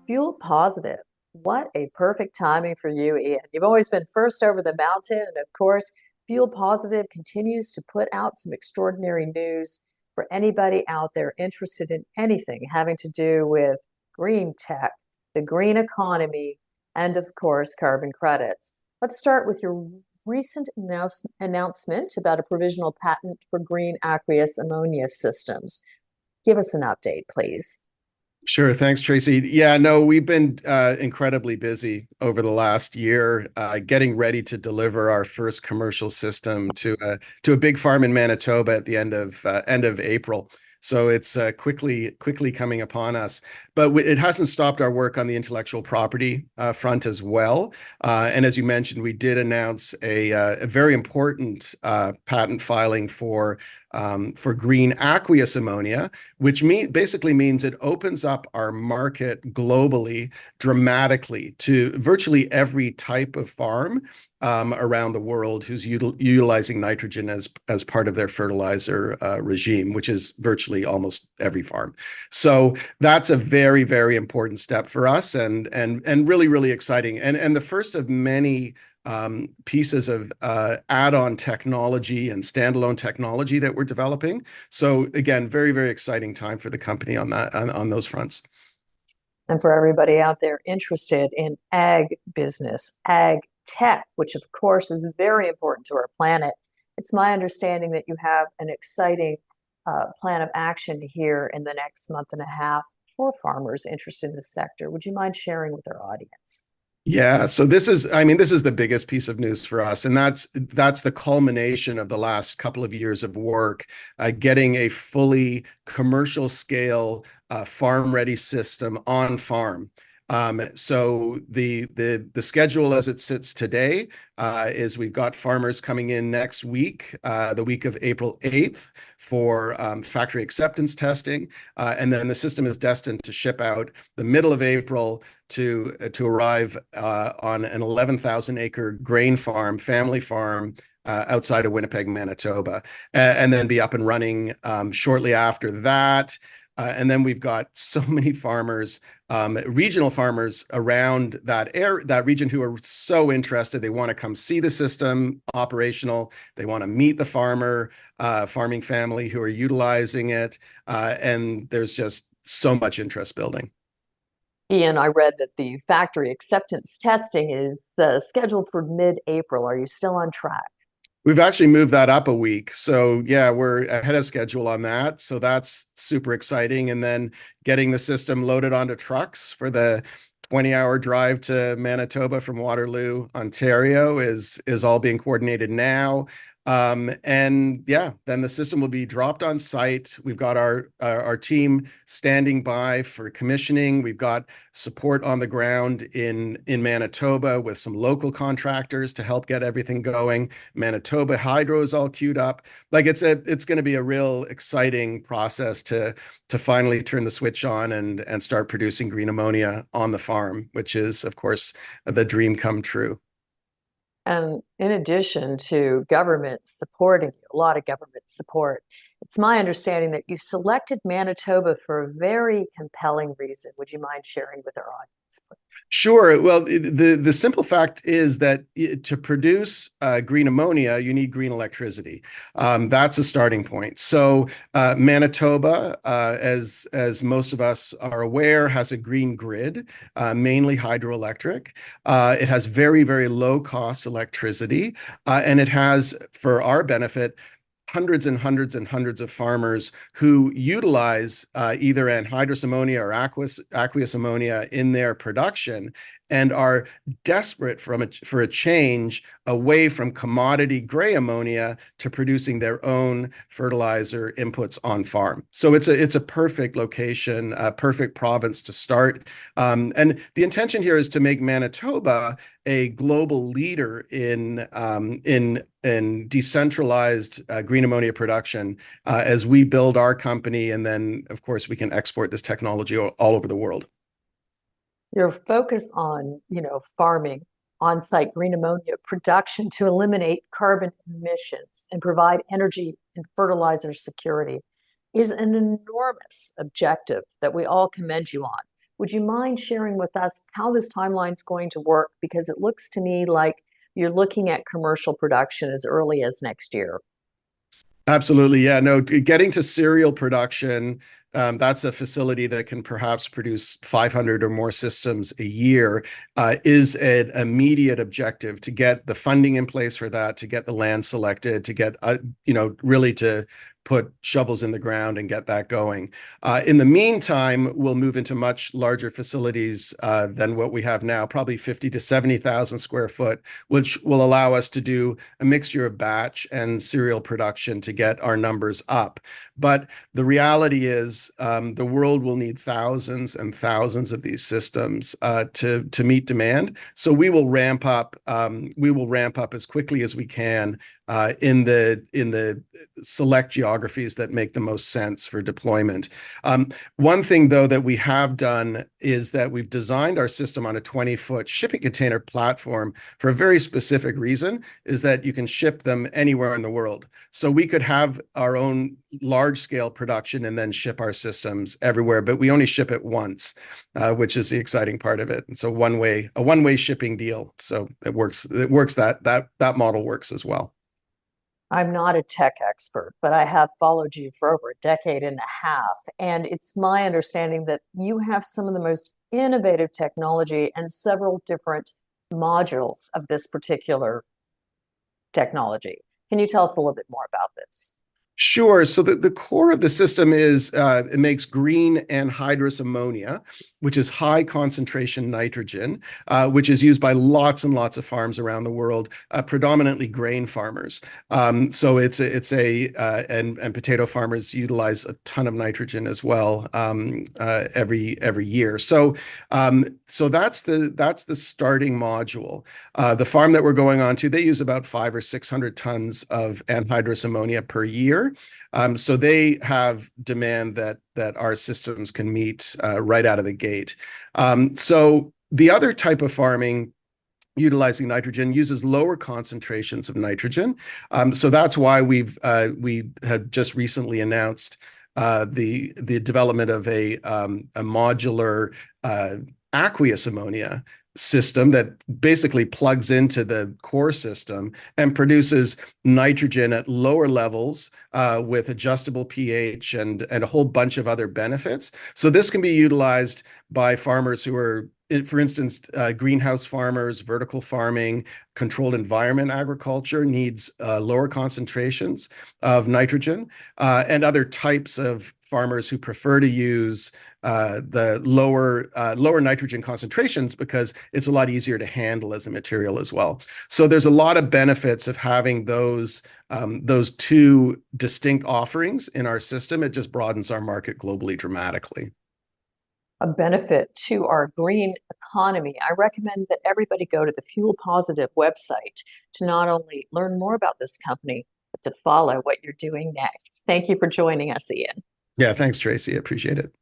Fuel positive. What a perfect timing for you, Ian. You've always been first over the mountain. And of course, Fuel Positive continues to put out some extraordinary news for anybody out there interested in anything having to do with green tech, the green economy, and of course, carbon credits. Let's start with your recent announcement about a provisional patent for green aqueous ammonia systems. Give us an update, please. Sure. Thanks, Tracy. Yeah, no, we've been incredibly busy over the last year, getting ready to deliver our first commercial system to a big farm in Manitoba at the end of April. So it's quickly coming upon us. But it hasn't stopped our work on the intellectual property front as well. And as you mentioned, we did announce a very important patent filing for green aqueous ammonia, which basically means it opens up our market globally dramatically to virtually every type of farm around the world who's utilizing nitrogen as part of their fertilizer regime, which is virtually almost every farm. So that's a very, very important step for us, and really exciting, and the first of many pieces of add-on technology and standalone technology that we're developing. So again, very, very exciting time for the company on those fronts. And for everybody out there interested in ag business, ag tech, which of course is very important to our planet, it's my understanding that you have an exciting plan of action here in the next month and a half for farmers interested in the sector. Would you mind sharing with our audience? Yeah, so this is the biggest piece of news for us, and that's the culmination of the last couple of years of work, getting a fully commercial scale farm ready system on farm. So the schedule as it sits today is we've got farmers coming in next week, the week of April 8th, for factory acceptance testing, and then the system is destined to ship out the middle of April to arrive on an 11,000 acre grain farm, family farm, outside of Winnipeg, Manitoba, and then be up and running shortly after that. And then we've got so many farmers, regional farmers around that region who are so interested. They want to come see the system operational. They want to meet the farming family who are utilizing it. And there's just so much interest building. Ian, I read that the factory acceptance testing is scheduled for mid-April. Are you still on track? We've actually moved that up a week. So yeah, we're ahead of schedule on that. So that's super exciting. And then getting the system loaded onto trucks for the 20-hour drive to Manitoba from Waterloo, Ontario is all being coordinated now. And yeah, then the system will be dropped on site. We've got our team standing by for commissioning. We've got support on the ground in Manitoba with some local contractors to help get everything going. Manitoba Hydro is all queued up. Like it's going to be a real exciting process to finally turn the switch on and start producing green ammonia on the farm, which is of course the dream come true. And in addition to government supporting you, a lot of government support, it's my understanding that you selected Manitoba for a very compelling reason. Would you mind sharing with our audience, please? Sure. Well, the simple fact is that to produce green ammonia, you need green electricity. That's a starting point. So Manitoba, as most of us are aware, has a green grid, mainly hydroelectric. It has very, very low cost electricity, and it has, for our benefit, hundreds and hundreds and hundreds of farmers who utilize either anhydrous ammonia or aqueous ammonia in their production and are desperate for a change away from commodity gray ammonia to producing their own fertilizer inputs on farm. So it's a perfect location, a perfect province to start. And the intention here is to make Manitoba a global leader in decentralized green ammonia production as we build our company, and then of course we can export this technology all over the world. Your focus on, farming on-site green ammonia production to eliminate carbon emissions and provide energy and fertilizer security is an enormous objective that we all commend you on. Would you mind sharing with us how this timeline is going to work? Because it looks to me like you're looking at commercial production as early as next year. Absolutely. Yeah, no, getting to serial production, that's a facility that can perhaps produce 500 or more systems a year, is an immediate objective to get the funding in place for that, to get the land selected, to get, really to put shovels in the ground and get that going. In the meantime, we'll move into much larger facilities than what we have now, probably 50 to 70,000 square foot, which will allow us to do a mixture of batch and serial production to get our numbers up. But the reality is the world will need thousands and thousands of these systems to meet demand. So we will ramp up. We will ramp up as quickly as we can in the select geographies that make the most sense for deployment. One thing, though, that we have done is that we've designed our system on a 20-foot shipping container platform for a very specific reason, is that you can ship them anywhere in the world. So we could have our own large-scale production and then ship our systems everywhere, but we only ship it once, which is the exciting part of it. And so a one-way shipping deal. So it works. It works. That model works as well. I'm not a tech expert, but I have followed you for over a decade and a half. And it's my understanding that you have some of the most innovative technology and several different modules of this particular technology. Can you tell us a little bit more about this? Sure. So the core of the system is it makes green anhydrous ammonia, which is high concentration nitrogen, which is used by lots and lots of farms around the world, predominantly grain farmers. And potato farmers utilize a ton of nitrogen as well every year. So that's the starting module. The farm that we're going on to, they use about 500 or 600 tons of anhydrous ammonia per year. So they have demand that our systems can meet right out of the gate. So the other type of farming utilizing nitrogen uses lower concentrations of nitrogen. So that's why we had just recently announced the development of a modular aqueous ammonia system that basically plugs into the core system and produces nitrogen at lower levels with adjustable pH and a whole bunch of other benefits. So this can be utilized by farmers who are, for instance, greenhouse farmers, vertical farming, controlled environment agriculture needs lower concentrations of nitrogen, and other types of farmers who prefer to use the lower nitrogen concentrations because it's a lot easier to handle as a material as well. So there's a lot of benefits of having those two distinct offerings in our system. It just broadens our market globally dramatically. A benefit to our green economy. I recommend that everybody go to the Fuel Positive website to not only learn more about this company, but to follow what you're doing next. Thank you for joining us, Ian. Yeah, thanks, Tracy. I appreciate it.